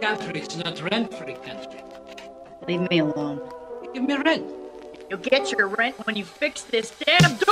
country is not rent-free country. Leave me alone. Give me rent. You'll get your rent when you fix this damn door!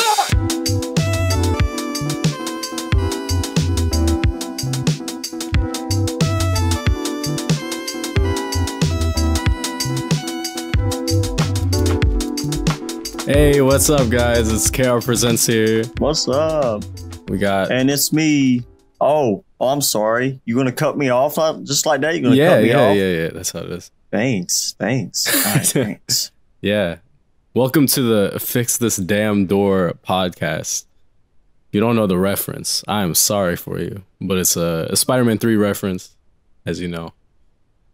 Hey, what's up, guys? It's KR Presents here. What's up? We got... And it's me. Oh, I'm sorry. You gonna cut me off just like that? You gonna cut me off? Yeah. That's how it is. Thanks. All right, thanks. Yeah. Welcome to the Fix This Damn Door podcast. If you don't know the reference, I am sorry for you. But it's a Spider-Man 3 reference, as you know.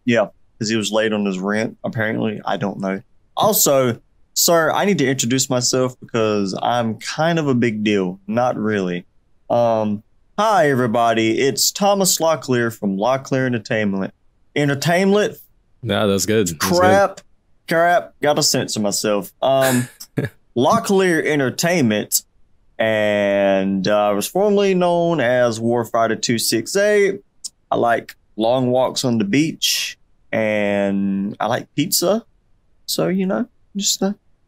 Yeah, because he was late on his rent, apparently. I don't know. Also... Sir, I need to introduce myself because I'm kind of a big deal. Not really. Hi, everybody. It's Thomas Locklear from Locklear Entertainment. Entertainment? Yeah, that's good. Crap. Gotta censor myself. Locklear Entertainment. And I was formerly known as Warfighter 268. I like long walks on the beach. And I like pizza. So, you know, just...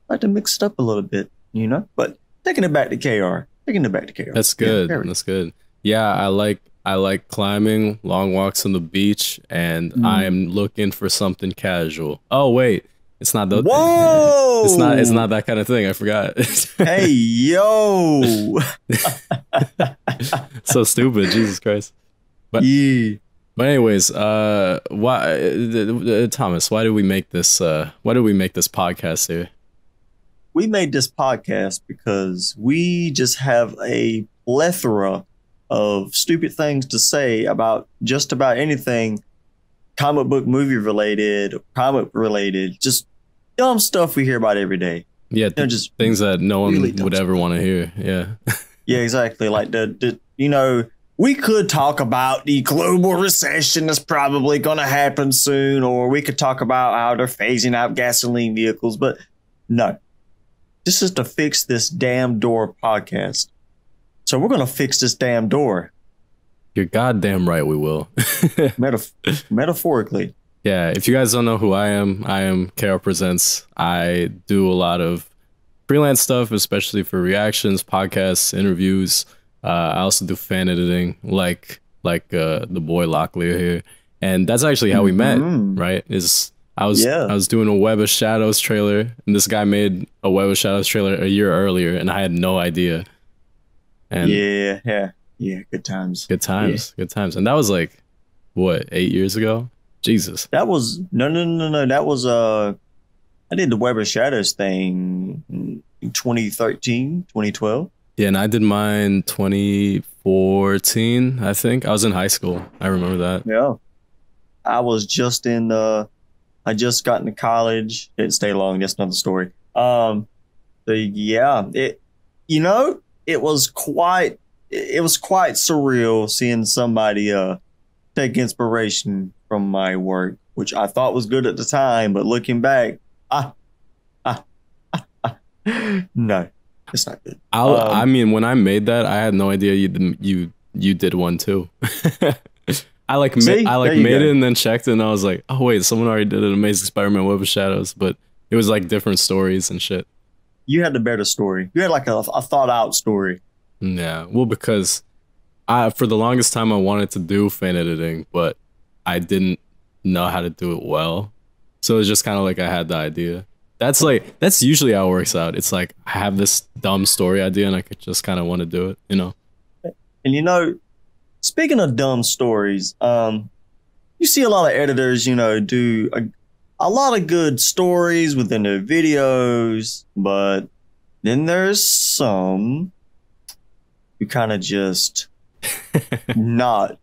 like to mix it up a little bit, you know, but taking it back to KR. That's good. Yeah, that's good. Yeah, I like climbing, long walks on the beach, and I'm looking for something casual. Oh wait, it's not the. Whoa! It's not that kind of thing. I forgot. Hey yo! So stupid, Jesus Christ. But yeah. But anyways, why, Thomas? Why did we make this? Why did we make this podcast here? We made this podcast because we just have a plethora of stupid things to say about just about anything comic book movie related, comic related, just dumb stuff we hear about every day. Yeah, just things that no one really would ever want to hear. Yeah. Yeah, exactly. Like the you know, we could talk about the global recession that's probably going to happen soon, or we could talk about how they're phasing out gasoline vehicles, but no. This is to Fix This Damn Door podcast. So we're going to fix this damn door. You're goddamn right we will. Metaphorically. Yeah, if you guys don't know who I am KR Presents. I do a lot of freelance stuff, especially for reactions, podcasts, interviews. I also do fan editing, like the boy Locklear here. And that's actually how we met, right? I was doing a Web of Shadows trailer, and this guy made a Web of Shadows trailer a year earlier, and I had no idea. And yeah, good times. And that was like, what, 8 years ago? Jesus. That was no. That was I did the Web of Shadows thing in 2013, 2012. Yeah, and I did mine 2014. I think I was in high school. I remember that. Yeah, I was just in I just got into college. Didn't stay long. That's another story. It was quite surreal seeing somebody take inspiration from my work, which I thought was good at the time, but looking back, no, it's not good. I mean, when I made that, I had no idea you did one too. I made it and then checked it, and I was like, oh wait, someone already did an Amazing Spider-Man Web of Shadows, but it was like different stories and shit. You had the better story. You had like a thought out story. Yeah, well, because for the longest time I wanted to do fan editing, but I didn't know how to do it well. So it's just kind of like I had the idea. That's usually how it works out. It's like I have this dumb story idea and I could just kind of want to do it, you know? And you know, speaking of dumb stories, you see a lot of editors, you know, do a lot of good stories within their videos, but then there's some who kind of just not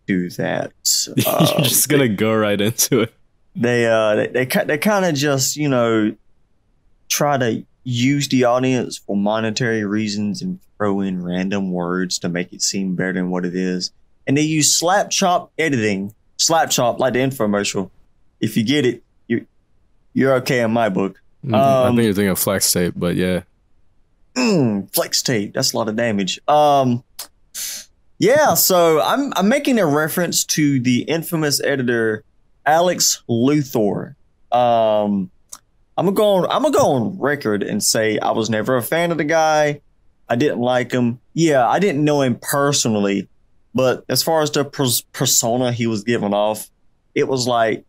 do that. You're just gonna go right into it. They kind of just, you know, try to use the audience for monetary reasons and throw in random words to make it seem better than what it is. And they use slap chop editing. Slap chop, like the infomercial. If you get it, you're okay in my book. I think you're thinking of flex tape, but yeah. Flex tape. That's a lot of damage. Yeah, so I'm making a reference to the infamous editor Alex Luthor. I'm gonna go on record and say I was never a fan of the guy. I didn't like him. Yeah, I didn't know him personally, but as far as the persona he was giving off, it was like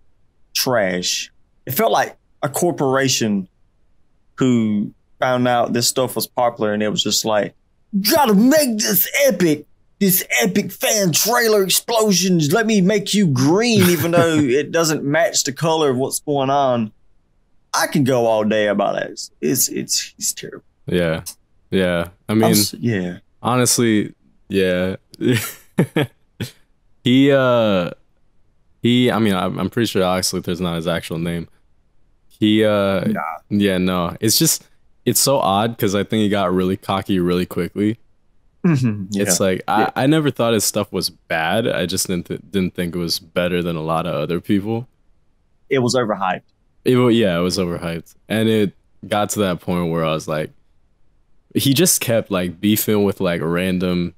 trash. It felt like a corporation who found out this stuff was popular, and it was just like, gotta make this epic fan trailer explosions. Let me make you green, even though it doesn't match the color of what's going on. I can go all day about that. It's terrible. Yeah. I mean, yeah. Honestly, yeah. he. I mean, I'm pretty sure Alex Luthor's not his actual name. Nah. Yeah, no. It's so odd because I think he got really cocky really quickly. Yeah. It's like I never thought his stuff was bad. I just didn't think it was better than a lot of other people. It was overhyped. It was overhyped, and it got to that point where I was like, he just kept like beefing with like random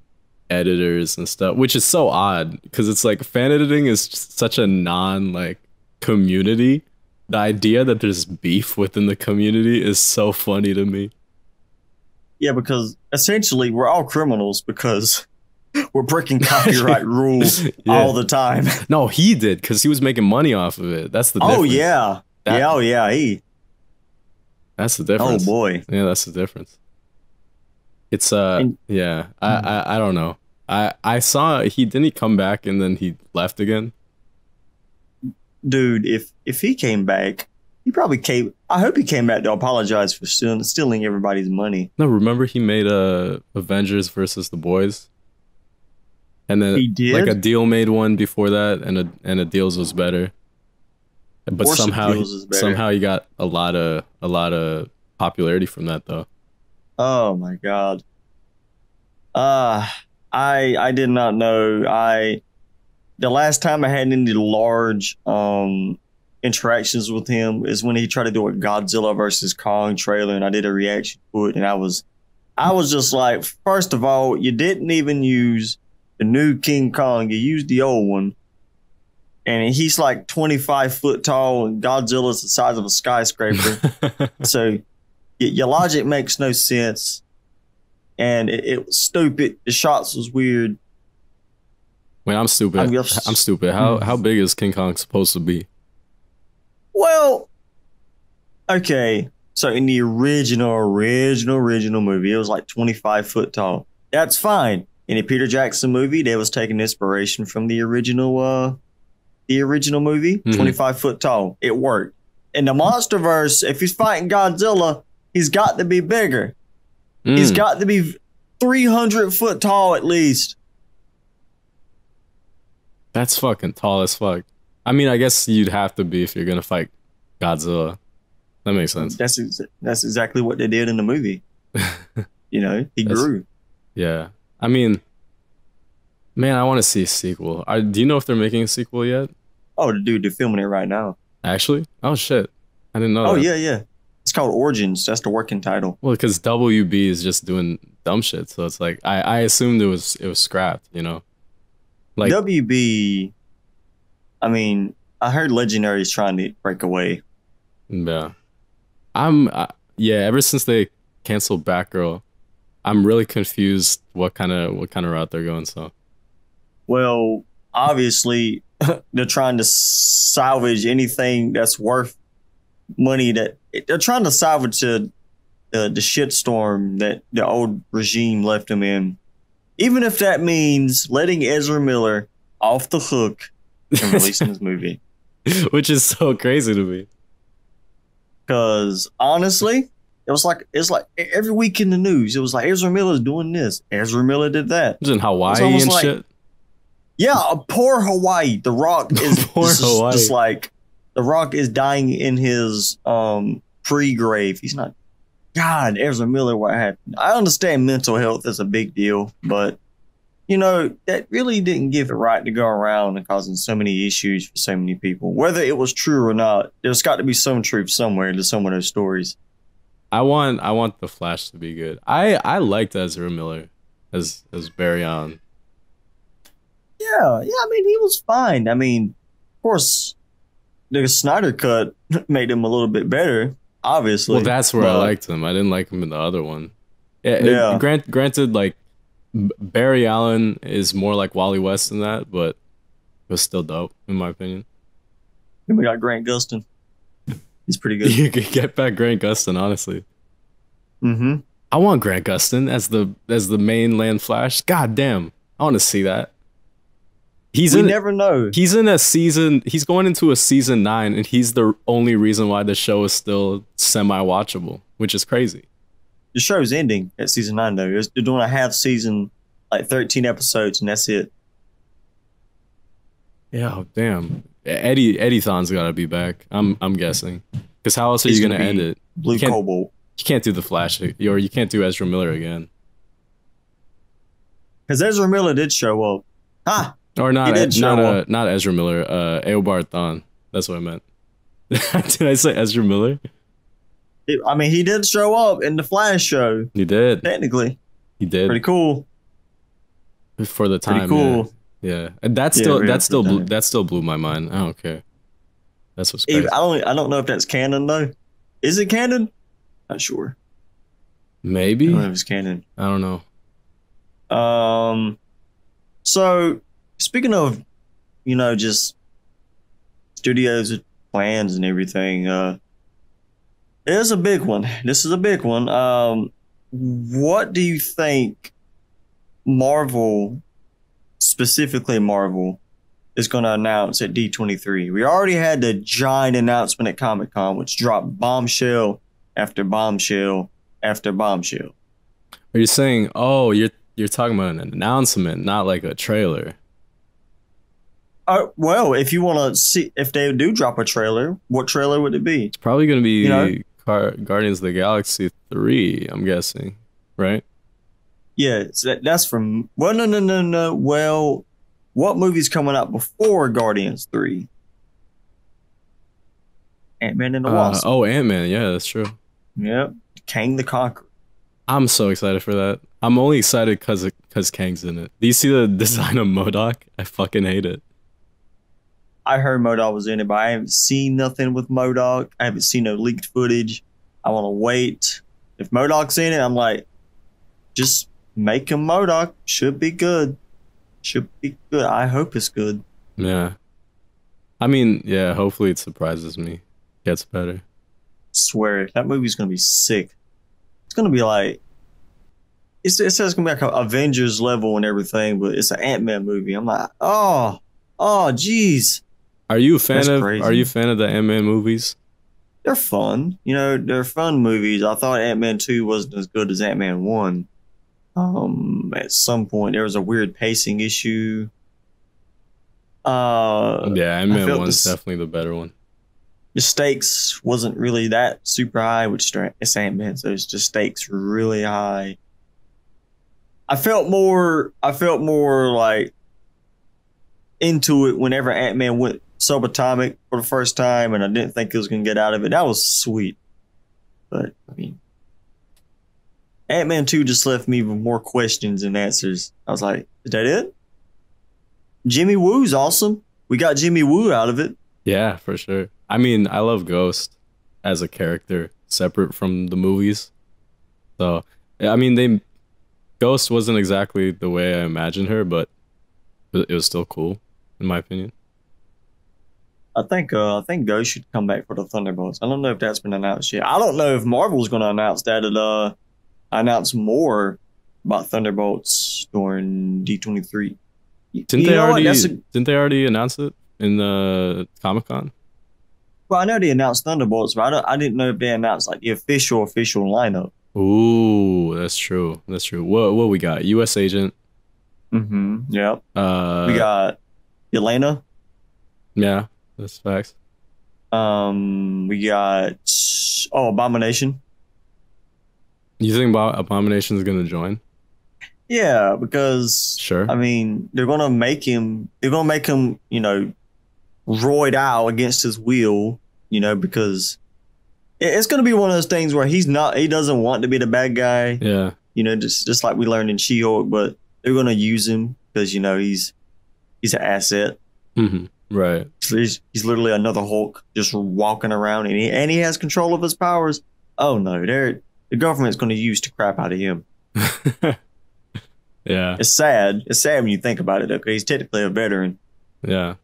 editors and stuff, which is so odd because it's like fan editing is such a non like community. The idea that there's beef within the community is so funny to me. Yeah, because essentially we're all criminals because we're breaking copyright rules all the time. No, he did because he was making money off of it. That's the difference. Oh yeah. That's the difference. Oh boy. Yeah, that's the difference. It's I don't know. I saw he didn't come back and then he left again. Dude, if he came back, he probably came. I hope he came back to apologize for stealing everybody's money. No, remember he made Avengers versus the Boys, and then he did? Like a deal made one before that, and a deals was better. But somehow he got a lot of popularity from that though. Oh my god. I did not know. The last time I had any large interactions with him is when he tried to do a Godzilla versus Kong trailer, and I did a reaction to it, and I was just like, first of all, you didn't even use the new King Kong, you used the old one. And he's like 25 foot tall, and Godzilla's the size of a skyscraper. So your logic makes no sense. And it was stupid. The shots was weird. Wait, I'm stupid. I'm stupid. How big is King Kong supposed to be? Well, okay. So in the original movie, it was like 25 foot tall. That's fine. In the Peter Jackson movie, they was taking inspiration from the original movie, 25 foot tall. It worked. In the Monsterverse, if he's fighting Godzilla, he's got to be bigger. He's got to be 300 foot tall at least. That's fucking tall as fuck. I mean, I guess you'd have to be if you're gonna fight Godzilla. That makes sense. That's exactly what they did in the movie. You know, he grew. Yeah. I mean, man, I want to see a sequel. Do you know if they're making a sequel yet? Oh, dude, they're filming it right now. Actually? Oh, shit. I didn't know that. Oh, yeah. It's called Origins. That's the working title. Well, because WB is just doing dumb shit. So it's like, I assumed it was scrapped, you know? Like WB, I mean, I heard Legendary is trying to break away. Yeah. Ever since they canceled Batgirl, I'm really confused what kind of route they're going. So, well, obviously, they're trying to salvage anything that's worth money. That they're trying to salvage the shitstorm that the old regime left them in, even if that means letting Ezra Miller off the hook and releasing his movie, which is so crazy to me. Because honestly, it's like every week in the news, it was like Ezra Miller's doing this, Ezra Miller did that. It was in Hawaii and like, shit. Yeah, poor Hawaii. The Rock is just like The Rock is dying in his pre-grave. He's not. God, Ezra Miller, what happened? I understand mental health is a big deal, but you know that really didn't give it right to go around and causing so many issues for so many people. Whether it was true or not, there's got to be some truth somewhere to some of those stories. I want the Flash to be good. I liked Ezra Miller as Barry Allen. Yeah. I mean, he was fine. I mean, of course, the Snyder cut made him a little bit better, obviously. Well, that's where I liked him. I didn't like him in the other one. Yeah. Granted, like Barry Allen is more like Wally West than that, but it was still dope in my opinion. Then we got Grant Gustin. He's pretty good. You could get back Grant Gustin, honestly. Mm-hmm. I want Grant Gustin as the mainland Flash. God damn, I want to see that. Never know. He's in a season. He's going into a season 9, and he's the only reason why the show is still semi-watchable, which is crazy. The show's ending at season 9, though. They're doing a half season, like 13 episodes, and that's it. Yeah, oh, damn. Eddie Thon's got to be back. I'm guessing, because how else are you gonna end it? Blue Cobalt. You can't do the Flash, or you can't do Ezra Miller again. Because Ezra Miller did show up. Ah. Or not Ezra Miller, Eobard Thawne. That's what I meant. Did I say Ezra Miller? I mean, he did show up in the Flash show. He did. Technically. He did. Pretty cool. For the time. Pretty cool. Yeah. And that still blew my mind. I don't care. That's what's crazy. I don't know if that's canon though. Is it canon? Not sure. Maybe. I don't know if it's canon. I don't know. So speaking of, just studios with plans and everything, there's a big one. This is a big one. What do you think Marvel, specifically Marvel, is going to announce at D23? We already had the giant announcement at Comic-Con, which dropped bombshell after bombshell after bombshell. Are you saying, you're talking about an announcement, not like a trailer? Well, if you want to see, if they do drop a trailer, what trailer would it be? It's probably going to be Guardians of the Galaxy 3, I'm guessing, right? Yeah, so that's from... Well, no. Well, what movie's coming out before Guardians 3? Ant-Man and the Wasp. Ant-Man, yeah, that's true. Yep, Kang the Conqueror. I'm so excited for that. I'm only excited because Kang's in it. Do you see the design of MODOK? I fucking hate it. I heard MODOK was in it, but I haven't seen nothing with MODOK. I haven't seen no leaked footage. I want to wait. If MODOK's in it, I'm like, just make him MODOK. Should be good. Should be good. I hope it's good. Yeah. I mean, yeah, hopefully it surprises me. Gets better. Swear it. That movie's going to be sick. It's going to be like, it says it's going to be like an Avengers level and everything, but it's an Ant-Man movie. I'm like, oh, jeez. Are you a fan of the Ant-Man movies? They're fun. They're fun movies. I thought Ant-Man 2 wasn't as good as Ant-Man 1. At some point there was a weird pacing issue. Yeah, Ant-Man 1's definitely the better one. The stakes wasn't really that super high, which it's Ant-Man, so it's just stakes really high. I felt more like into it whenever Ant-Man went subatomic for the first time, and I didn't think it was going to get out of it. That was sweet. But, I mean, Ant-Man 2 just left me with more questions than answers. I was like, is that it? Jimmy Woo's awesome. We got Jimmy Woo out of it. Yeah, for sure. I mean, I love Ghost as a character separate from the movies. So, I mean, Ghost wasn't exactly the way I imagined her, but it was still cool, in my opinion. I think Ghost should come back for the Thunderbolts. I don't know if that's been announced yet. I don't know if Marvel's going to announce that. Announce more about Thunderbolts during D23. Didn't they already announce it in the Comic-Con? Well, I know they announced Thunderbolts, but I didn't know if they announced like the official lineup. Ooh, that's true. That's true. What we got? U.S. Agent. Mm-hmm. Yep. We got Yelena. Yeah, that's facts. We got Abomination. You think Abomination is gonna join? Yeah, because sure. I mean, they're gonna make him, roid out against his will, because it's gonna be one of those things where he doesn't want to be the bad guy. Yeah. Just like we learned in She-Hulk, but they're gonna use him because he's an asset. Mm-hmm. Right. He's literally another Hulk just walking around, and he has control of his powers. Oh no, the government's going to use the crap out of him. Yeah, it's sad. It's sad when you think about it, though, because he's technically a veteran. Yeah.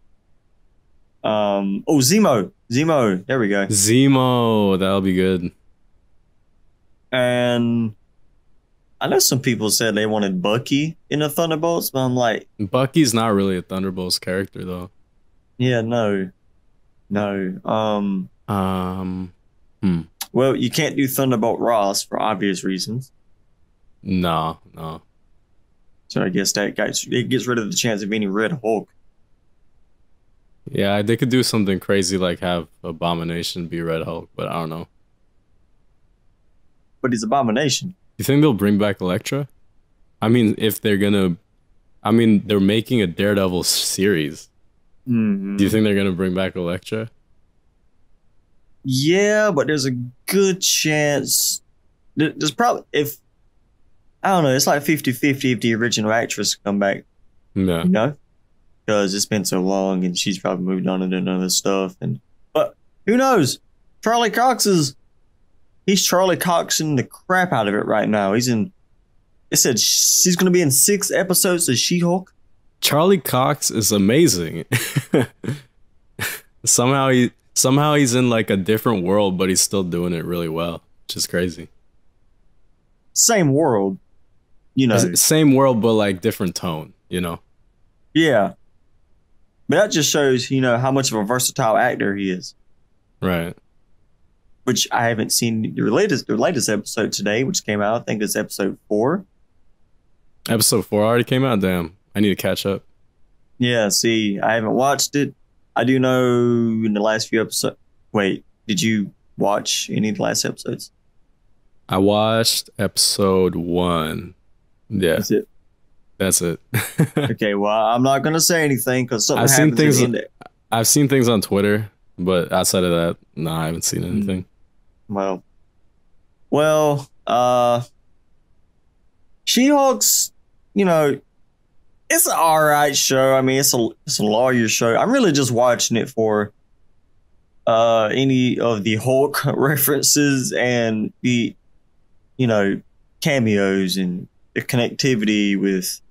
Zemo. There we go. Zemo, that'll be good. And I know some people said they wanted Bucky in the Thunderbolts, but I'm like, Bucky's not really a Thunderbolts character, though. Yeah, no. Well, you can't do Thunderbolt Ross for obvious reasons. No. So I guess it gets rid of the chance of any Red Hulk. Yeah, they could do something crazy like have Abomination be Red Hulk, but I don't know. But he's Abomination. You think they'll bring back Elektra? I mean, they're making a Daredevil series. Mm-hmm. Do you think they're gonna bring back Elektra? Yeah, but there's a good chance. There's probably, if I don't know, it's like 50-50 if the original actress come back. Yeah. You know? Because it's been so long and she's probably moved on to other stuff. But who knows? He's Charlie Coxing the crap out of it right now. It said she's going to be in 6 episodes of She-Hulk. Charlie Cox is amazing. Somehow he's in like a different world, but he's still doing it really well, which is crazy. Same world, you know. Same world, but like different tone, you know. Yeah, but that just shows, how much of a versatile actor he is. Right. Which I haven't seen the latest episode today, which came out. I think it's episode 4. Episode 4 already came out. Damn, I need to catch up. Yeah, see, I haven't watched it. I do know in the last few episodes. Wait, did you watch any of the last episodes? I watched episode 1. Yeah, that's it. Okay, well, I'm not gonna say anything because something I've seen things on Twitter, but outside of that, no, I haven't seen anything. Well, She-Hulk's, it's an alright show. I mean, it's a lawyer show. I'm really just watching it for any of the Hulk references and the, cameos and the connectivity with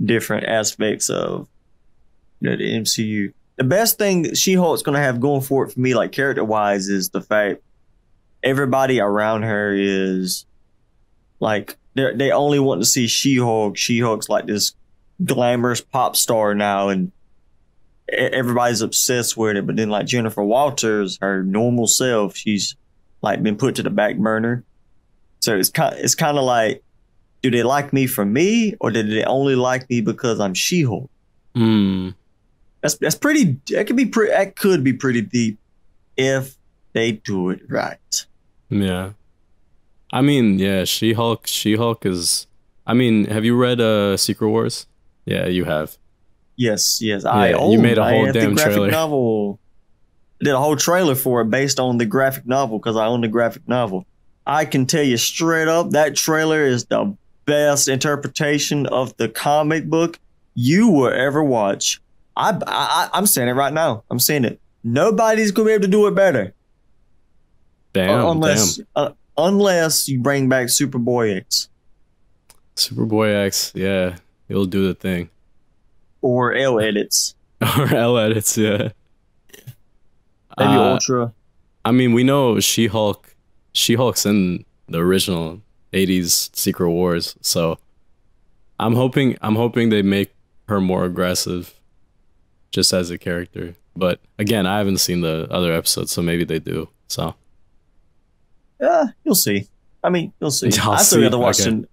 different aspects of the MCU. The best thing that She-Hulk's going to have going for it for me, like character-wise, is the fact everybody around her is like, they only want to see She-Hulk. She-Hulk's like this glamorous pop star now, and everybody's obsessed with it. But then like Jennifer Walters, her normal self, she's like been put to the back burner. So it's kind of like, do they like me for me, or did they only like me because I'm She-Hulk? That's pretty. That could be pretty deep if they do it right. Yeah, I mean, yeah, She-Hulk is. I mean, have you read Secret Wars? Yeah, you have. Yes. You made a whole damn trailer. Novel. I did a whole trailer for it based on the graphic novel because I own the graphic novel. I can tell you straight up, that trailer is the best interpretation of the comic book you will ever watch. I'm saying it right now. I'm saying it. Nobody's gonna be able to do it better. Unless you bring back Superboy X. Superboy X, yeah, he'll do the thing. Or L edits. Yeah. Maybe Ultra. I mean, we know She-Hulk's in the original 80s Secret Wars, so I'm hoping they make her more aggressive just as a character. But again, I haven't seen the other episodes, so maybe they do. So yeah, you'll see. I mean, you'll see. I still got to watch the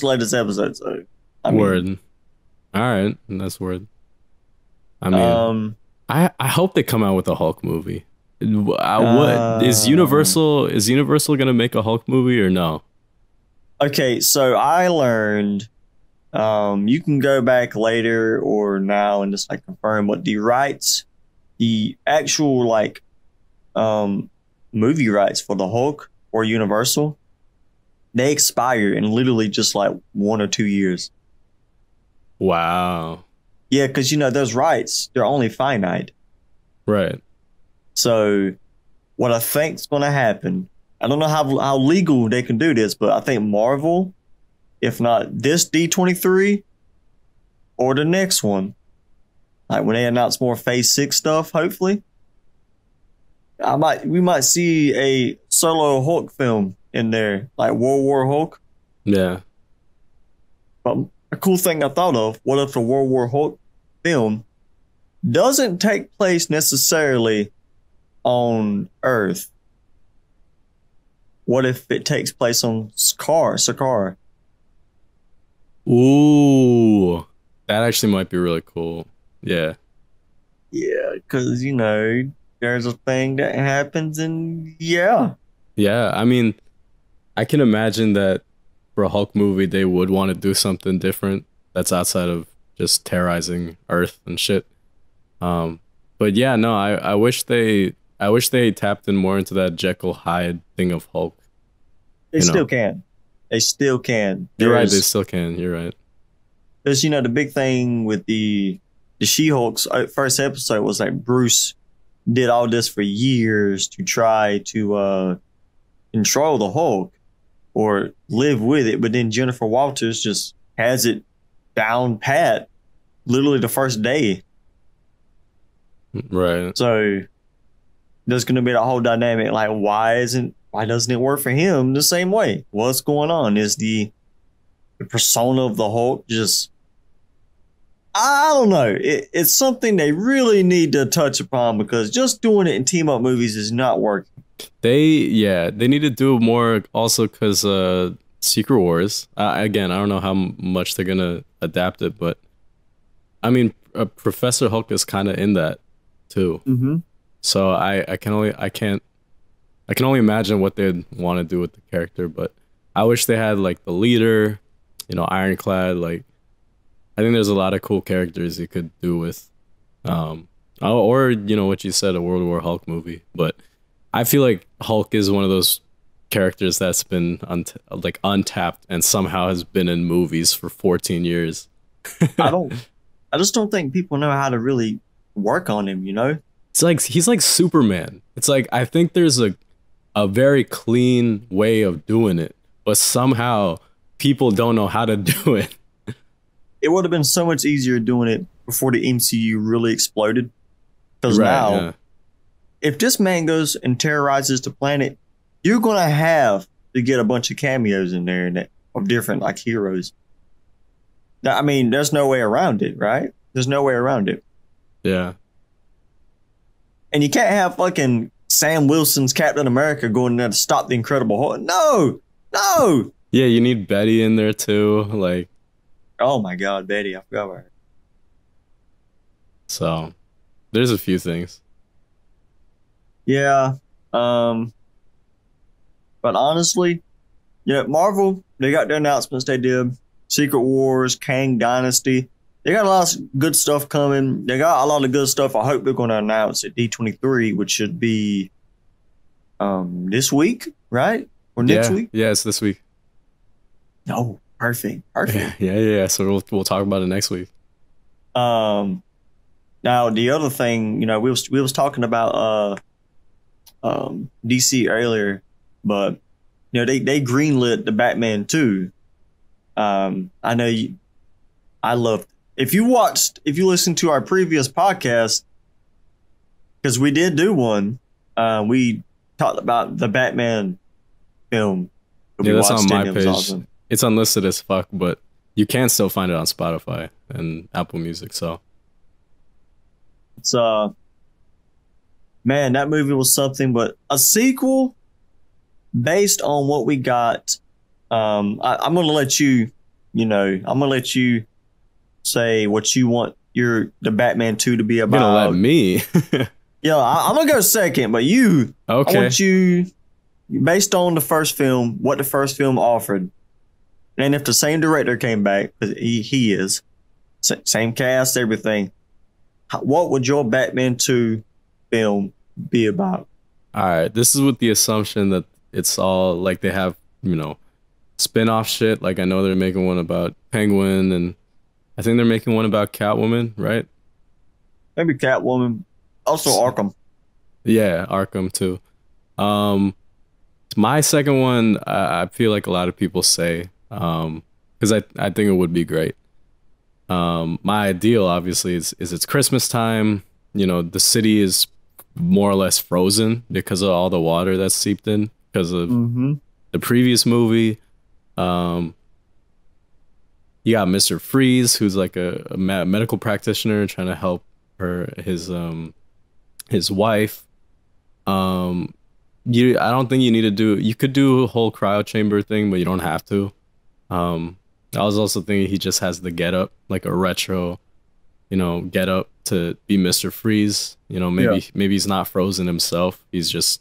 latest episode. So word. All right, that's word. I mean, I hope they come out with a Hulk movie. What is Universal? Is Universal gonna make a Hulk movie or no? Okay, so I learned. You can go back later or now and just like confirm what the actual like movie rights for the Hulk or Universal, they expire in literally just like 1 or 2 years. Wow. Yeah, because those rights, they're only finite. Right. So what I think's going to happen, I don't know how legal they can do this, but I think Marvel, if not this D23 or the next one, like when they announce more Phase 6 stuff, hopefully, we might see a solo Hulk film in there, like World War Hulk. Yeah. But a cool thing I thought of, what if the World War Hulk film doesn't take place necessarily on Earth? What if it takes place on Sakaar? Ooh, that actually might be really cool. Yeah. Yeah, because, you know, there's a thing that happens and yeah. Yeah, I mean, I can imagine that for a Hulk movie, they would want to do something different that's outside of just terrorizing Earth and shit. But yeah, no, I wish they tapped in more into that Jekyll Hyde thing of Hulk. They still can. They still can. You're right, they still can. You're right. There's, you know, the big thing with the She-Hulk's first episode was like Bruce did all this for years to try to control the Hulk or live with it, but then Jennifer Walters just has it down pat literally the first day. Right. So there's going to be the whole dynamic, like why doesn't it work for him the same way? What's going on? Is the persona of the Hulk just, I don't know. It's something they really need to touch upon, because just doing it in team up movies is not working. They need to do more also because Secret Wars. Again, I don't know how much they're gonna adapt it, but I mean, Professor Hulk is kind of in that too. Mm-hmm. So I can only imagine what they'd want to do with the character. But I wish they had like the leader, you know, Ironclad. Like, I think there's a lot of cool characters you could do with, or you know what you said, a World War Hulk movie. But I feel like Hulk is one of those characters that's been untapped and somehow has been in movies for 14 years. I just don't think people know how to really work on him, you know? It's like he's like Superman. It's like I think there's a very clean way of doing it, but somehow people don't know how to do it. It would have been so much easier doing it before the MCU really exploded. Because now, if this man goes and terrorizes the planet, you're going to have to get a bunch of cameos in there of different like heroes. Now, I mean, there's no way around it, right? There's no way around it. Yeah. And you can't have fucking Sam Wilson's Captain America going there to stop the Incredible Hulk. No. Yeah, you need Betty in there too. Like, oh my God, Betty, I forgot about her. So, there's a few things. Yeah. But honestly, yeah, Marvel, they got their announcements they did. Secret Wars, Kang Dynasty. They got a lot of good stuff coming. They got a lot of good stuff I hope they're going to announce at D23, which should be this week, right? Or next week? Yeah, it's this week. Oh, perfect. Yeah. So we'll talk about it next week. Now the other thing, you know, we was talking about DC earlier, but you know they greenlit the Batman 2. I know I loved. If you listened to our previous podcast, because we did do one, we talked about the Batman film. Yeah, that's on my page. Awesome. It's unlisted as fuck, but you can still find it on Spotify and Apple Music. So it's man, that movie was something. But a sequel based on what we got. I'm gonna let you. I'm gonna let you say what you want the Batman 2 to be about. You're gonna let me? Yeah, I'm gonna go second, but you. Okay. I want you, based on the first film, what the first film offered, and if the same director came back, because he is, same cast, everything. What would your Batman 2 film be about? All right, this is with the assumption that it's all like they have, spin-off shit. Like I know they're making one about Penguin, and I think they're making one about Catwoman, right? Maybe Catwoman. Also Arkham. Yeah, Arkham too. My second one, I feel like a lot of people say, because I think it would be great. My ideal, obviously, is it's Christmas time. You know, the city is more or less frozen because of all the water that's seeped in because of the previous movie. You got Mr. Freeze, who's like a medical practitioner trying to help his wife. I don't think you need to do. You could do a whole cryo chamber thing, but you don't have to. I was also thinking he just has the get up, like a retro, get up to be Mr. Freeze. Maybe he's not frozen himself. He's just,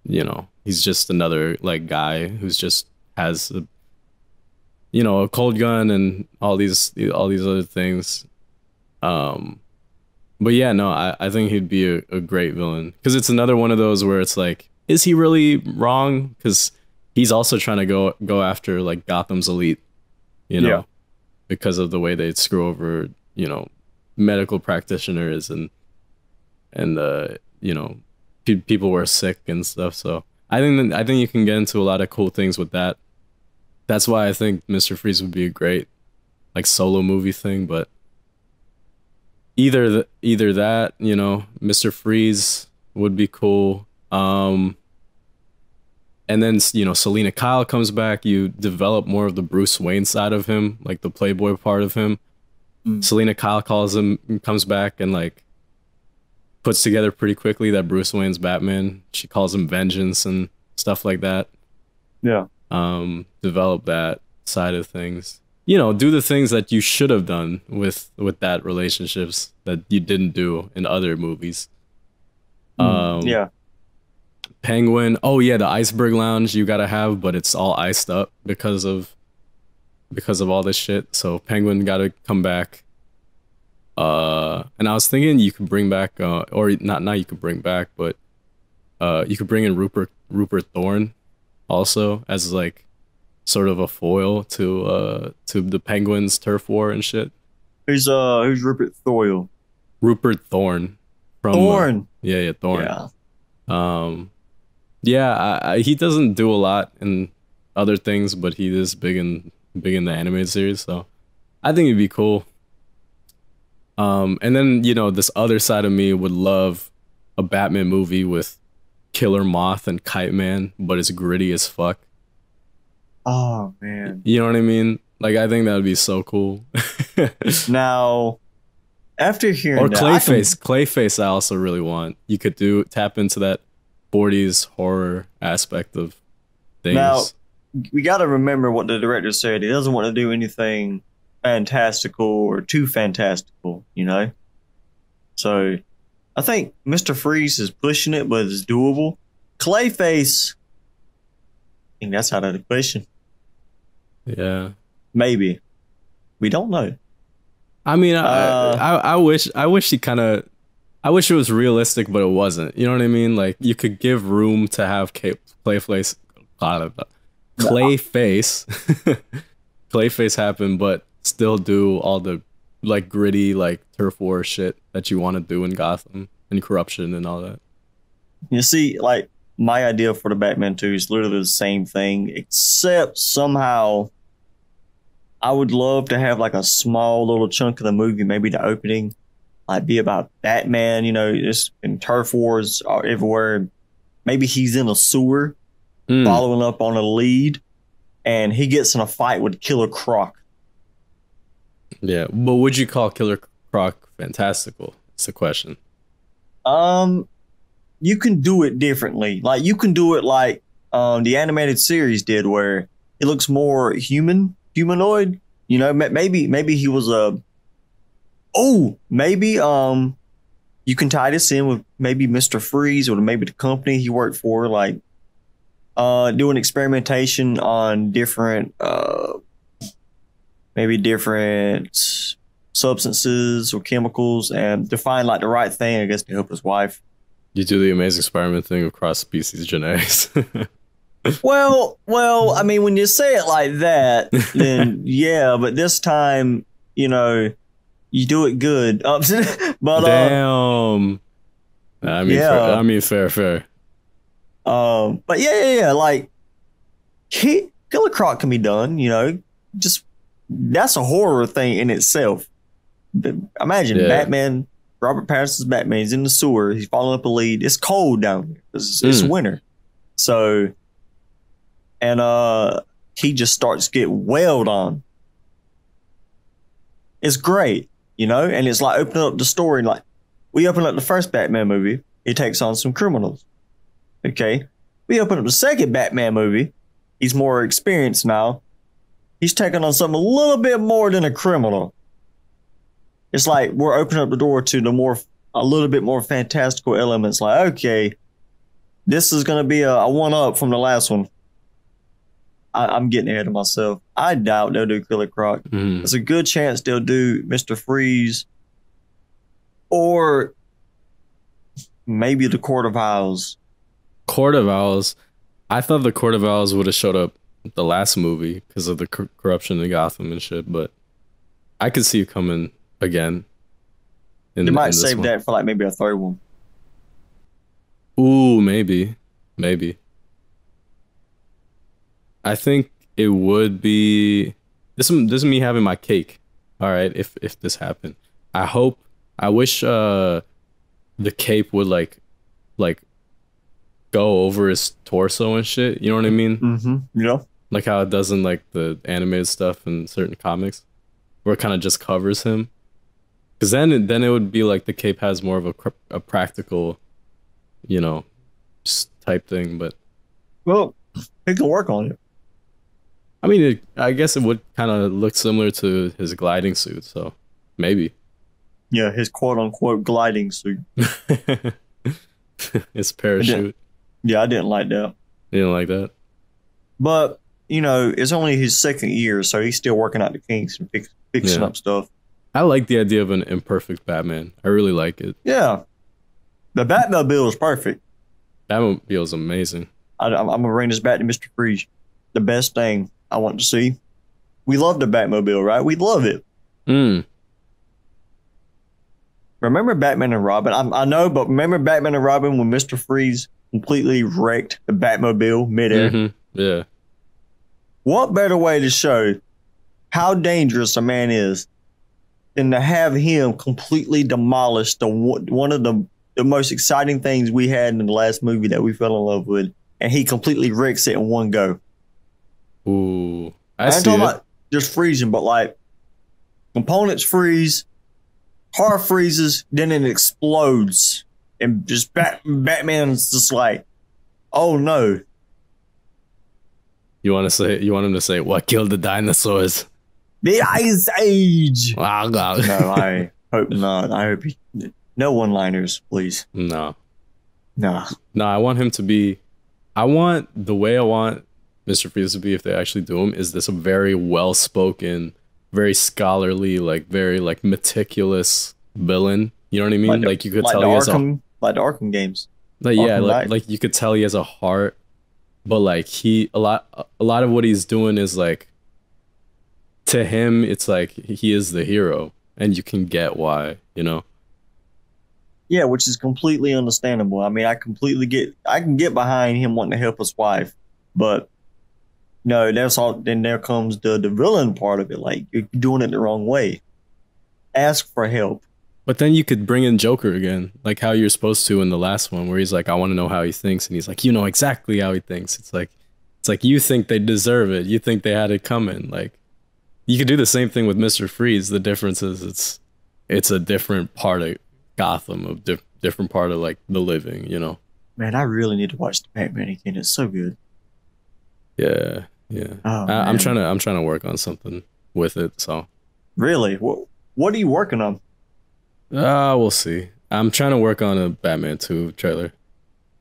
he's just another like guy who's just has a cold gun and all these other things. But yeah, no, I think he'd be a great villain because it's another one of those where it's like, is he really wrong? Because he's also trying to go after like Gotham's elite, because of the way they screw over, medical practitioners and people who are sick and stuff. So I think you can get into a lot of cool things with that. That's why I think Mr. Freeze would be a great like solo movie thing, but either that, Mr. Freeze would be cool. And then, Selena Kyle comes back. You develop more of the Bruce Wayne side of him, like the playboy part of him. Selena Kyle comes back and like puts together pretty quickly that Bruce Wayne's Batman. She calls him Vengeance and stuff like that. Yeah. Develop that side of things. Do the things that you should have done with that relationships that you didn't do in other movies. Yeah. Penguin. Oh yeah, the iceberg lounge you gotta have, but it's all iced up because of all this shit. So Penguin gotta come back. And I was thinking you could bring back, or not you could bring back, but you could bring in Rupert Thorne also as like sort of a foil to the Penguins turf war and shit. Who's Rupert Thorne? Rupert Thorne from Thorne. Yeah, Thorne. Yeah. He doesn't do a lot in other things, but he is big in the animated series, so I think it'd be cool. And then this other side of me would love a Batman movie with Killer Moth and Kite Man, but it's gritty as fuck. Oh man, you know what I mean? Like I think that would be so cool. Now, after hearing Clayface, I also really want. You could tap into that 40s horror aspect of things. Now, we got to remember what the director said. He doesn't want to do anything fantastical or too fantastical, So, I think Mr. Freeze is pushing it, but it's doable. Clayface, I think that's out of the question. Yeah, maybe. We don't know. I mean, I wish he kind of. I wish it was realistic, but it wasn't. You know what I mean? Like you could give room to have Clayface happen, but still do all the like gritty like turf war shit that you want to do in Gotham and corruption and all that. You see, like my idea for the Batman 2 is literally the same thing, except somehow I would love to have like a small little chunk of the movie, maybe the opening, like be about Batman, just in turf wars everywhere. Maybe he's in a sewer following up on a lead and he gets in a fight with Killer Croc. Yeah, but would you call Killer Croc fantastical? It's the question. You can do it differently. Like you can do it like the animated series did, where it looks more humanoid. Maybe he was you can tie this in with maybe Mr. Freeze or maybe the company he worked for, like doing experimentation on different substances or chemicals and to find like the right thing, I guess, to help his wife. You do the Amazing Spider-Man thing of cross-species genetics. Well, I mean, when you say it like that, then yeah, but this time, you do it good. But damn. I mean, fair. But yeah. Like, Killer Croc can be done. You know, just that's a horror thing in itself. Imagine Batman. Robert Pattinson's Batman. He's in the sewer. He's following up a lead. It's cold down there. It's winter. So, and he just starts to get wailed on. It's great, you know, and it's like opening up the story. Like, we open up the first Batman movie. He takes on some criminals. Okay. We open up the second Batman movie. He's more experienced now. He's taking on something a little bit more than a criminal. It's like we're opening up the door to a little bit more fantastical elements. Like, okay, this is going to be a one-up from the last one. I'm getting ahead of myself. I doubt they'll do Killer Croc. There's a good chance they'll do Mr. Freeze or maybe the Court of Owls. Court of Owls. I thought the Court of Owls would have showed up the last movie because of the corruption in Gotham and shit, but I could see it coming again. They might save that for like maybe a third one. Ooh, maybe. I think it would be this is me having my cake. All right, if this happened, I wish the cape would like go over his torso and shit. You know what I mean? Mm-hmm. Yeah. Like how it does in like the animated stuff in certain comics, where it kind of just covers him. Because then it would be like the cape has more of a practical, you know, type thing. But well, he can work on it. I mean, I guess it would kind of look similar to his gliding suit. So maybe. Yeah, his quote unquote gliding suit. His parachute. I didn't like that. You didn't like that? But, you know, it's only his second year, so he's still working out the kinks and fixing up stuff. I like the idea of an imperfect Batman. I really like it. Yeah. The Batmobile is perfect. Batmobile is amazing. I'm going to bring this back to Mr. Freeze. The best thing I want to see. We love the Batmobile, right? We love it. Remember Batman and Robin? I know, but remember Batman and Robin when Mr. Freeze completely wrecked the Batmobile midair? Yeah. What better way to show how dangerous a man is than to have him completely demolish one of the most exciting things we had in the last movie that we fell in love with, and he completely wrecks it in one go. Ooh, I ain't talking about just freezing, but like components freeze, car freezes, then it explodes, and just Batman's just like, oh no. You want him to say what killed the dinosaurs? The Ice Age. Oh, God. No, I hope not. I hope no one-liners, please. No. I want him to be. I want Mr. Freeze to be, if they actually do him, is this a very well-spoken, very scholarly, like very like meticulous villain. You know what I mean? Like you could tell he has like the Arkham games. Like like you could tell he has a heart, but like a lot of what he's doing is like, to him it's like he is the hero, and you can get why, you know. Yeah, which is completely understandable. I mean, I can get behind him wanting to help his wife, but no, that's all. Then there comes the villain part of it. Like, you're doing it the wrong way. Ask for help. But then you could bring in Joker again, like how you're supposed to in the last one, where he's like, I want to know how he thinks, and he's like, you know exactly how he thinks. It's like you think they deserve it. You think they had it coming. Like, you could do the same thing with Mr. Freeze. The difference is it's a different part of Gotham, a different part of like the living, you know. Man, I really need to watch the Batman again. It's so good. Yeah. Oh, I'm trying to work on something with it. So really, what are you working on? We'll see. I'm trying to work on a Batman 2 trailer.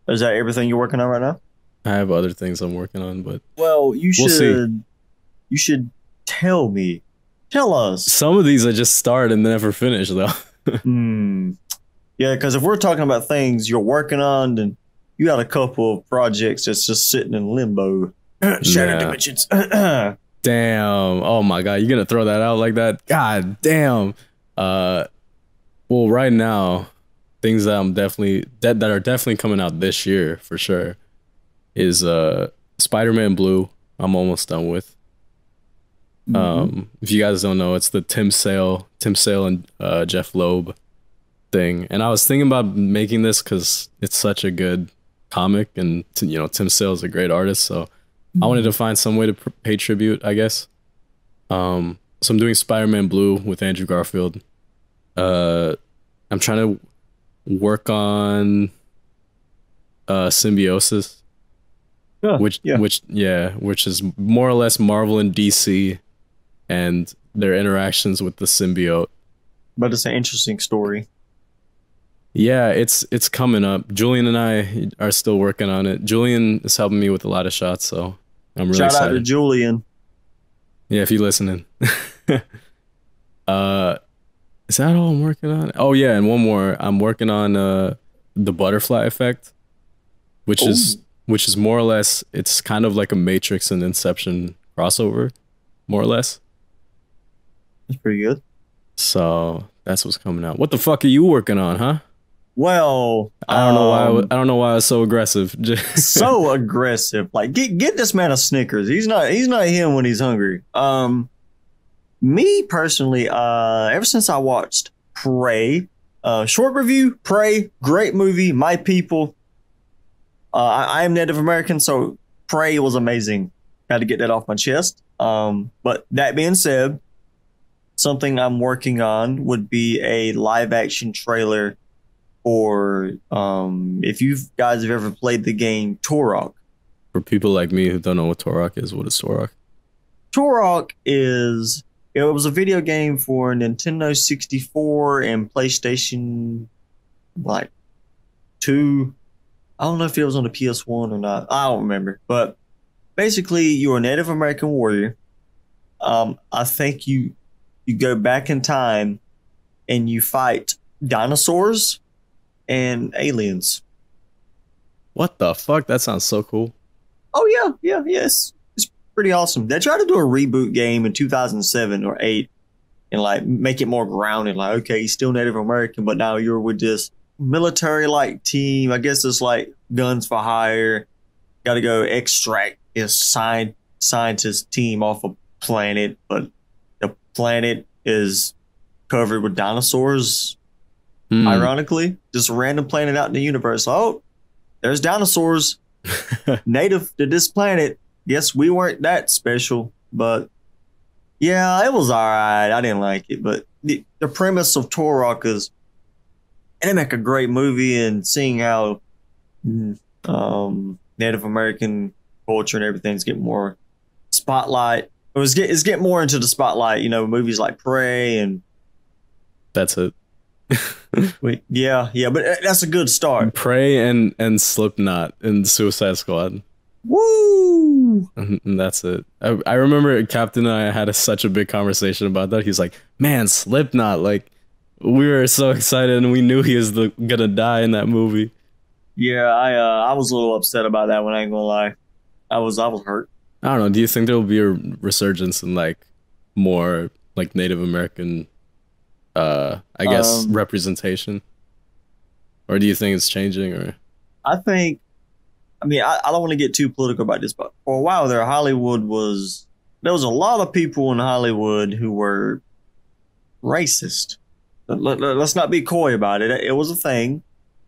Is that everything you're working on right now? I have other things I'm working on, but we'll see. You should tell us. Some of these I just start and never finish though. Yeah, because if we're talking about things you're working on, then you got a couple of projects that's just sitting in limbo. Shattered Dimensions. Damn. Oh my God. You're going to throw that out like that? God damn. Well, right now, things that I'm definitely that are definitely coming out this year for sure is Spider-Man Blue. I'm almost done with. If you guys don't know, it's the Tim Sale and Jeff Loeb thing. And I was thinking about making this because it's such a good comic, and Tim Sale is a great artist, so I wanted to find some way to pay tribute, I guess. So I'm doing Spider-Man Blue with Andrew Garfield. I'm trying to work on Symbiosis, which is more or less Marvel and DC and their interactions with the symbiote. But it's an interesting story. Yeah, it's coming up. Julian and I are still working on it. Julian is helping me with a lot of shots, so I'm really excited. Shout out to Julian. Yeah, if you're listening. Is that all I'm working on? Oh yeah, and one more. I'm working on the butterfly effect, which is more or less, it's kind of like a Matrix and Inception crossover, more or less. That's pretty good. So that's what's coming out. What the fuck are you working on, huh? Well, I don't know why I was so aggressive. So aggressive. Like get this man a Snickers. He's not him when he's hungry. Me personally, ever since I watched Prey, short review, Prey, great movie, my people. I am Native American, so Prey was amazing. Had to get that off my chest. But that being said, something I'm working on would be a live action trailer for if you guys have ever played the game Turok. For people like me who don't know what Turok is, what is Turok? Turok is, it was a video game for Nintendo 64 and PlayStation like 2. I don't know if it was on the PS1 or not. I don't remember. But basically, you're a Native American warrior. I think you go back in time and you fight dinosaurs and aliens. What the fuck? That sounds so cool. Oh yeah. It's pretty awesome. They tried to do a reboot game in 2007 or 8 and like make it more grounded. Like, okay, he's still Native American, but now you're with this military-like team. I guess it's like guns for hire. Got to go extract this scientist team off a planet, but the planet is covered with dinosaurs. Ironically, just a random planet out in the universe. Oh, there's dinosaurs native to this planet. Yes, we weren't that special, but yeah, it was all right. I didn't like it, but the premise of Turok is, and they make a great movie, and seeing how Native American culture and everything's getting more spotlight. It's getting more into the spotlight. Movies like Prey and that's it. yeah, but that's a good start. Prey and Slipknot and Suicide Squad. Woo! And that's it. I remember Captain and I had such a big conversation about that. He's like, man, Slipknot, like, we were so excited and we knew he was gonna die in that movie. Yeah, I was a little upset about that one, I ain't gonna lie. I was hurt. I don't know, do you think there will be a resurgence in like more like Native American I guess representation? Or do you think it's changing? Or I don't want to get too political about this, but for a while there, there was a lot of people in Hollywood who were racist. Let's not be coy about it. It was a thing.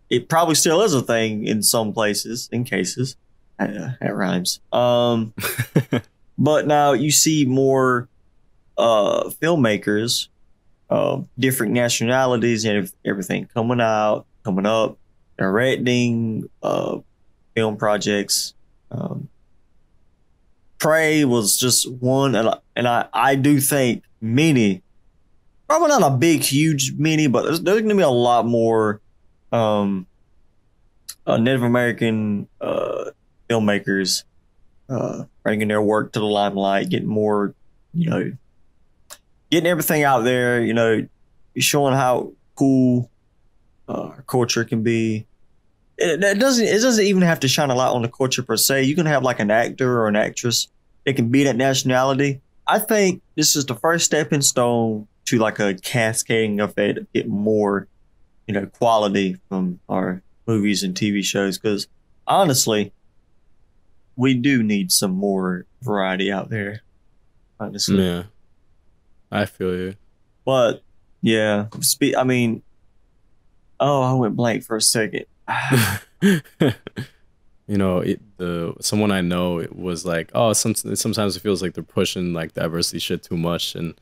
It probably still is a thing in some places, in cases. That rhymes. But now you see more filmmakers of different nationalities and everything coming up, directing film projects. Prey was just one, and I do think many, probably not a big, huge many, but there's going to be a lot more Native American filmmakers bringing their work to the limelight, getting more, getting everything out there, showing how cool our culture can be. It doesn't even have to shine a light on the culture per se. You can have like an actor or an actress that can be that nationality. I think this is the first stepping stone to like a cascading effect of getting more quality from our movies and TV shows. Because honestly, we do need some more variety out there. Honestly, Yeah, I feel you. but yeah, I mean, oh, I went blank for a second. Someone I know, it was like, oh, sometimes it feels like they're pushing like diversity shit too much, and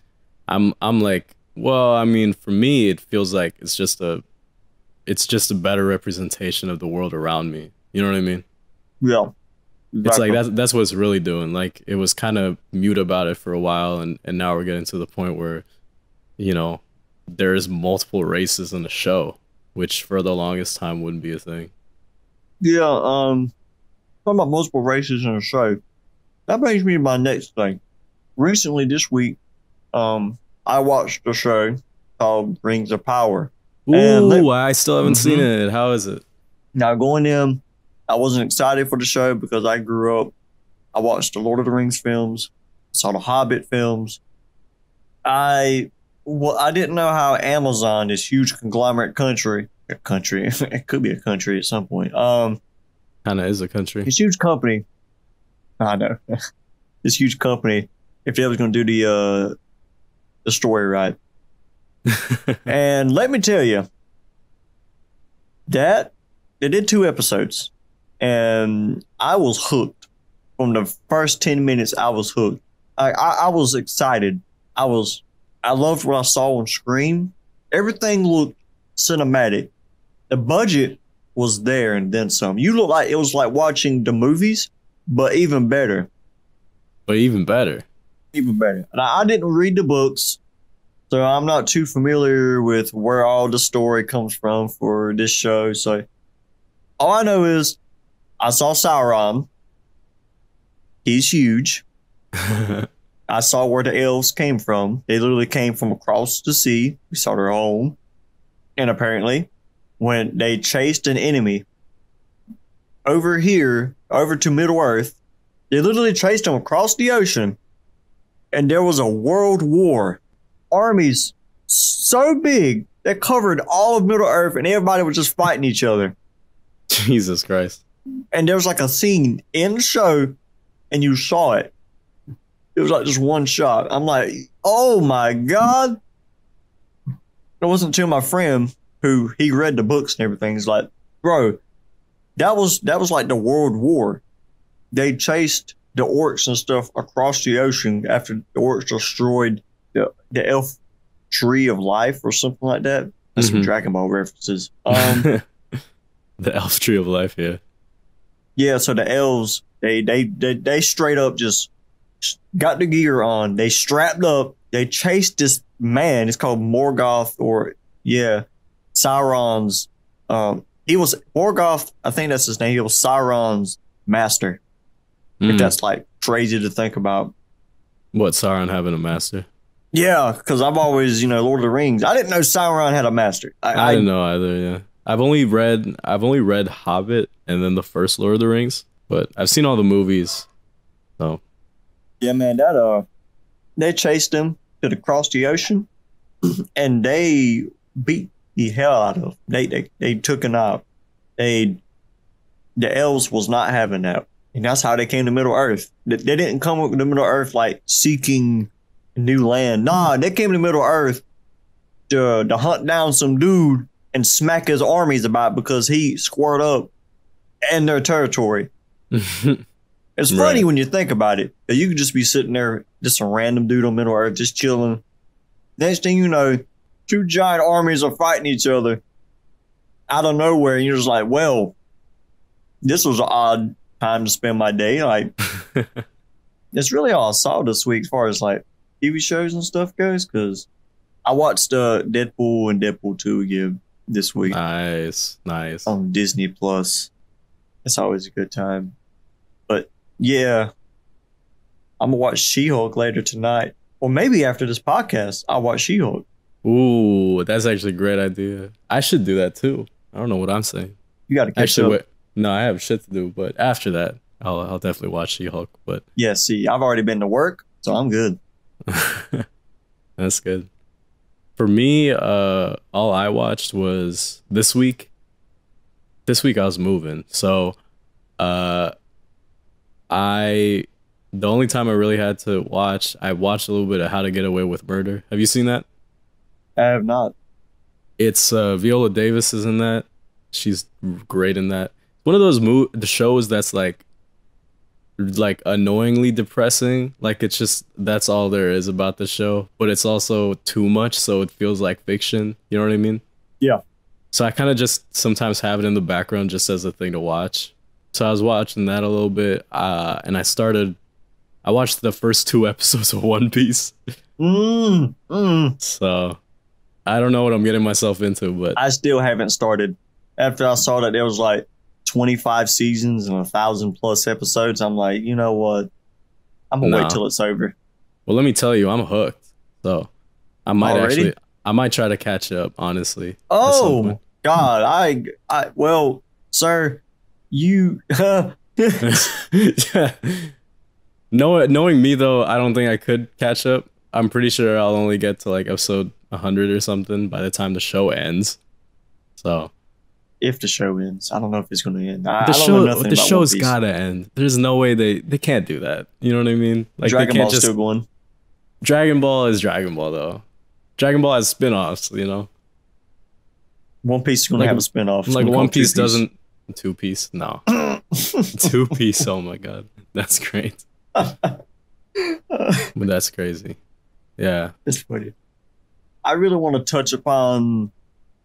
I'm like, well, I mean, for me, it feels like it's just a better representation of the world around me. You know what I mean? Yeah, It's like exactly. that's what it's really doing. Like, it was kind of mute about it for a while, and now we're getting to the point where, there's multiple races in the show, which for the longest time wouldn't be a thing. Yeah, talking about multiple races in a show. That brings me to my next thing. Recently, this week, I watched a show called Rings of Power. And Ooh, I still haven't seen Mhm. it. How is it? Now going in, I wasn't excited for the show because I grew up. I watched the Lord of the Rings films, saw the Hobbit films. I didn't know how Amazon, this huge conglomerate country, it could be a country at some point. Kind of is a country. This huge company. I know. This huge company, if they was going to do the story right. And let me tell you, that they did 2 episodes, and I was hooked from the first 10 minutes. I was hooked. I was excited. I loved what I saw on screen. Everything looked cinematic. The budget was there and then some. You look like it was like watching the movies, but even better. But even better. Even better. And I didn't read the books, so I'm not too familiar with where all the story comes from for this show. So all I know is I saw Sauron. He's huge. I saw where the elves came from. They literally came from across the sea. We saw their home. And apparently, when they chased an enemy over here, over to Middle Earth, they literally chased them across the ocean. And there was a world war. Armies so big that covered all of Middle Earth, and everybody was just fighting each other. Jesus Christ. And there was like a scene in the show, and you saw it. It was like just one shot. I'm like, oh my God. It wasn't until my friend, who he read the books and everything, is like, bro, that was like the World War. They chased the orcs and stuff across the ocean after the orcs destroyed the elf tree of life or something like that. That's some Dragon Ball references. The elf tree of life, yeah. Yeah, so the elves, they straight up just got the gear on. They strapped up. They chased this man. It's called Morgoth, or Sauron's. He was Morgoth. I think that's his name. He was Sauron's master. If that's like crazy to think about. What, Sauron having a master? Yeah, because I've always, Lord of the Rings. I didn't know Sauron had a master. I didn't know either. Yeah, I've only read Hobbit and then the first Lord of the Rings, but I've seen all the movies. So yeah, man, they chased him across the ocean, and they beat the hell out of him. They took him out. The elves was not having that, and that's how they came to Middle Earth. They didn't come to Middle Earth like seeking new land. Nah, they came to Middle Earth to hunt down some dude and smack his armies about because he squared up in their territory. It's funny when you think about it. You could just be sitting there, just a random dude on Middle Earth, just chilling. Next thing you know, 2 giant armies are fighting each other out of nowhere, and you're just like, well, this was an odd time to spend my day. Like, it's really all I saw this week as far as like TV shows and stuff goes, because I watched Deadpool and Deadpool 2 again this week. Nice. On Disney Plus. It's always a good time. But yeah, I'm gonna watch She-Hulk later tonight, or maybe after this podcast, I'll watch She-Hulk. Ooh, that's actually a great idea. I should do that too. I don't know what I'm saying. You got to catch up. No, I have shit to do, but after that, I'll definitely watch She-Hulk. But yeah, see, I've already been to work, so I'm good. That's good. For me, all I watched was this week. This week I was moving, so the only time I really had to watch, I watched a little bit of How to Get Away with Murder. Have you seen that? I have not. It's Viola Davis is in that. She's great in that. One of those the shows that's like annoyingly depressing. Like it's just that's all there is about the show, but it's also too much, so it feels like fiction. You know what I mean? Yeah. So I kind of just sometimes have it in the background just as a thing to watch. So I was watching that a little bit, and I watched the first 2 episodes of One Piece. So I don't know what I'm getting myself into, but I still haven't started. After I saw that there was like 25 seasons and 1,000+ episodes, I'm like, you know what? I'm gonna wait till it's over. Well, let me tell you, I'm hooked. So I might Already? I might try to catch up, honestly. Oh God, I well, sir, you Knowing me though, I don't think I could catch up. I'm pretty sure I'll only get to like episode 100 or something by the time the show ends. So if the show ends, I don't know if it's going to end. The show's gotta end. There's no way they can't do that. You know what I mean? Like Dragon they can't Ball's still going. Dragon Ball is Dragon Ball though. Dragon Ball has spin-offs, you know. One Piece is going to have a spin-off. Like One Piece doesn't. 2 Piece, no. 2 Piece. Oh my God, that's great. But that's crazy. Yeah, it's funny. I really want to touch upon.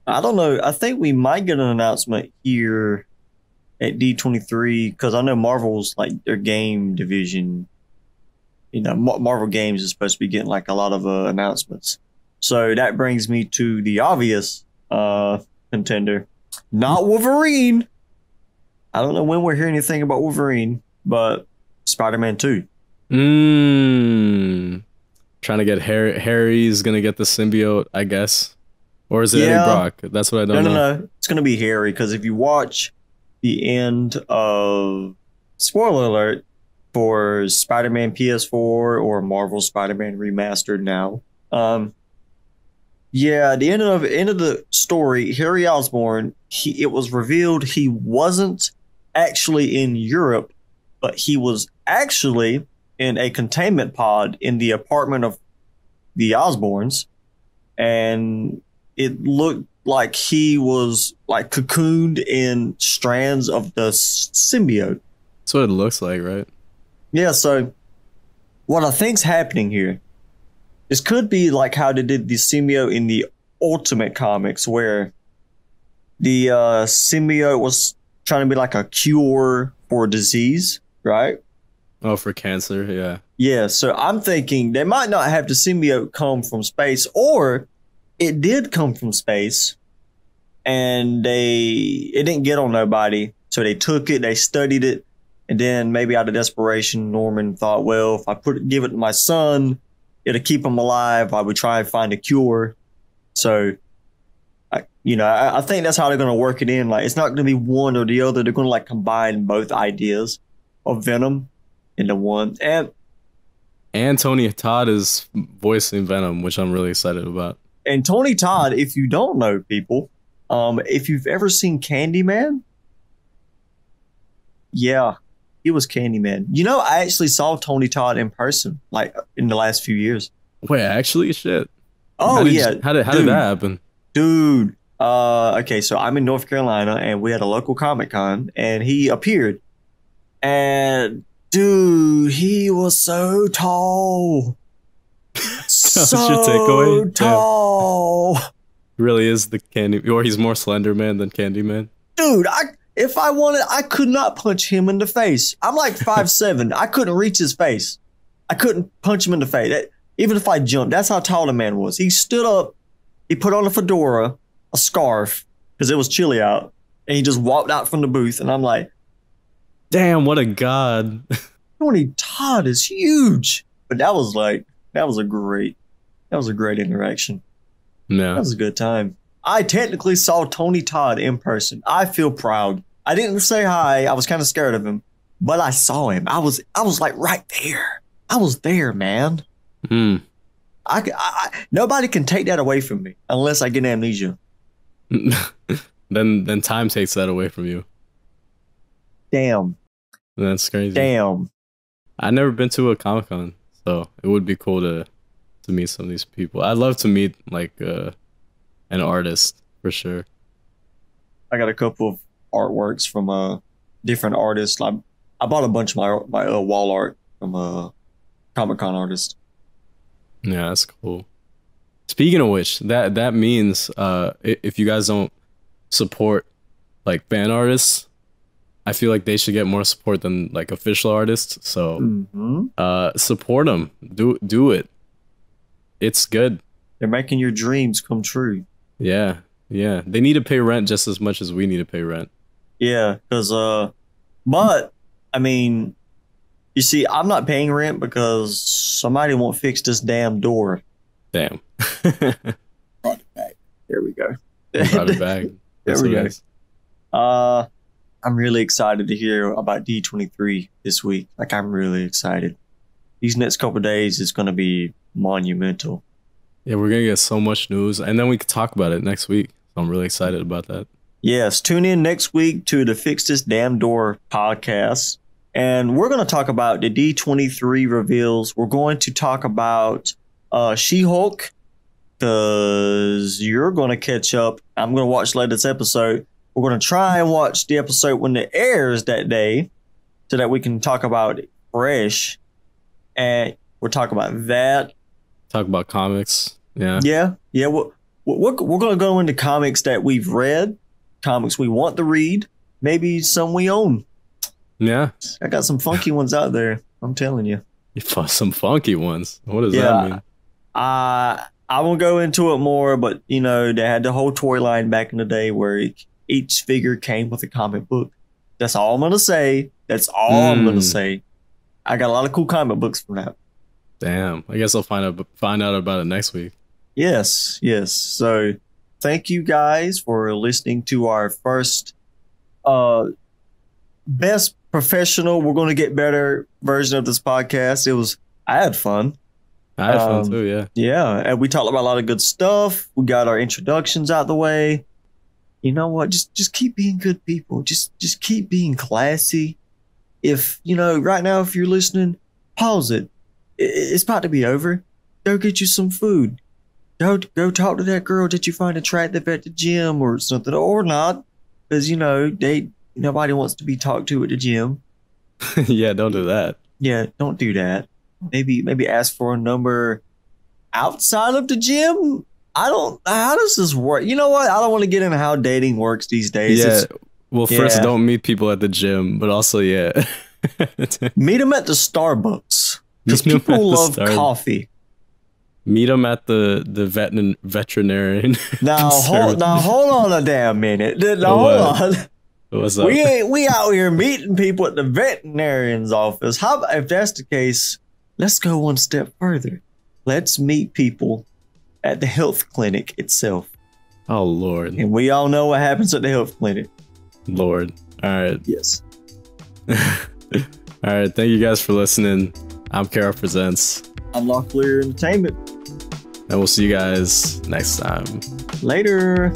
I don't know. I think we might get an announcement here at D23 because I know Marvel's like their game division. You know, Marvel Games is supposed to be getting like a lot of announcements. So that brings me to the obvious contender, not Wolverine. I don't know when we'll hear anything about Wolverine, but Spider-Man 2. Trying to get Harry's gonna get the symbiote, I guess. Or is it Eddie Brock? That's what I don't know. No. It's gonna be Harry because if you watch the end of spoiler alert for Spider-Man PS4 or Marvel Spider-Man Remastered now. Yeah, the end of the story, Harry Osborn, it was revealed he wasn't actually in Europe, but he was actually in a containment pod in the apartment of the Osborns, and it looked like he was like cocooned in strands of the symbiote. That's what it looks like, right? Yeah, so what I think's happening here, this could be like how they did the symbiote in the Ultimate Comics, where the symbiote was trying to be like a cure for a disease, right? Oh, for cancer, yeah. Yeah, so I'm thinking they might not have the symbiote come from space, or it did come from space, and it didn't get on nobody, so they took it, they studied it, and then maybe out of desperation, Norman thought, well, if I give it to my son, it'll keep him alive. I would try and find a cure. So, I think that's how they're going to work it in. Like, it's not going to be one or the other. They're going to like combine both ideas of Venom into one. And Tony Todd is voicing Venom, which I'm really excited about. And Tony Todd, if you don't know, people, if you've ever seen Candyman, yeah, he was Candyman. You know, I actually saw Tony Todd in person, like in the last few years. Wait, actually, shit. Oh, yeah. How did that happen? Dude. Okay, so I'm in North Carolina and we had a local Comic-Con and he appeared. And dude, he was so tall. So your takeaway? Tall. Yeah. Really is the Candy, or he's more Slender Man than Candyman. Dude, if I wanted, I could not punch him in the face. I'm like 5'7". I couldn't reach his face. I couldn't punch him in the face. Even if I jumped, that's how tall the man was. He stood up, he put on a fedora, a scarf, because it was chilly out, and he just walked out from the booth, and I'm like, damn, what a god. Tony Todd is huge. But that was a great interaction. Yeah. That was a good time. I technically saw Tony Todd in person. I feel proud. I didn't say hi. I was kind of scared of him, but I saw him. I was like right there. I was there, man. Nobody can take that away from me unless I get amnesia. Then time takes that away from you. Damn. That's crazy. Damn. I've never been to a Comic-Con, so it would be cool to meet some of these people. I'd love to meet like an artist for sure. I got a couple of artworks from different artists. I bought a bunch of my wall art from Comic-Con artists. Yeah, that's cool. Speaking of which, that means if you guys don't support like fan artists, I feel like they should get more support than like official artists. So support them. Do it. It's good. They're making your dreams come true. Yeah. They need to pay rent just as much as we need to pay rent. Yeah, because but I mean, you see, I'm not paying rent because somebody won't fix this damn door. Damn. Brought it back. There we go. Brought it back. There we go. I'm really excited to hear about D23 this week. Like, I'm really excited. These next couple of days is going to be monumental. Yeah, we're going to get so much news, and then we can talk about it next week. So I'm really excited about that. Yes, tune in next week to the Fix This Damn Door podcast. And we're going to talk about the D23 reveals. We're going to talk about She-Hulk, because you're going to catch up. I'm going to watch the latest episode. We're going to try and watch the episode when it airs that day so that we can talk about it fresh. And we'll talk about that. Talk about comics. Yeah. Yeah. We're going to go into comics that we've read, comics we want to read, maybe some we own. Yeah. I got some funky ones out there. I'm telling you. Some funky ones. What does that mean? I won't go into it more, but you know, they had the whole toy line back in the day where each figure came with a comic book. That's all I'm going to say. That's all I'm going to say. I got a lot of cool comic books from that. Damn. I guess I'll find out about it next week. Yes. So thank you guys for listening to our first best professional, we're going to get better version of this podcast. I had fun. I had fun too, yeah. Yeah, and we talked about a lot of good stuff. We got our introductions out the way. You know what? Just keep being good people. Just keep being classy. If, you know, right now, if you're listening, pause it. It's about to be over. Go get you some food. Go talk to that girl that you find attractive at the gym or something, or not, because, you know, nobody wants to be talked to at the gym. Yeah, don't do that. Yeah, don't do that. Maybe ask for a number outside of the gym. How does this work? You know what? I don't want to get into how dating works these days. Yeah. First, don't meet people at the gym, but also, yeah. Meet them at the Starbucks. Because people love coffee. Meet them at the veterinarian. Now hold on a damn minute. Hold on. What's up? We out here meeting people at the veterinarian's office. How about, if that's the case, let's go one step further. Let's meet people at the health clinic itself. Oh, Lord. And we all know what happens at the health clinic. Lord. All right. Yes. All right. Thank you guys for listening. I'm Kara Presents. I'm Locklear Entertainment. And we'll see you guys next time. Later.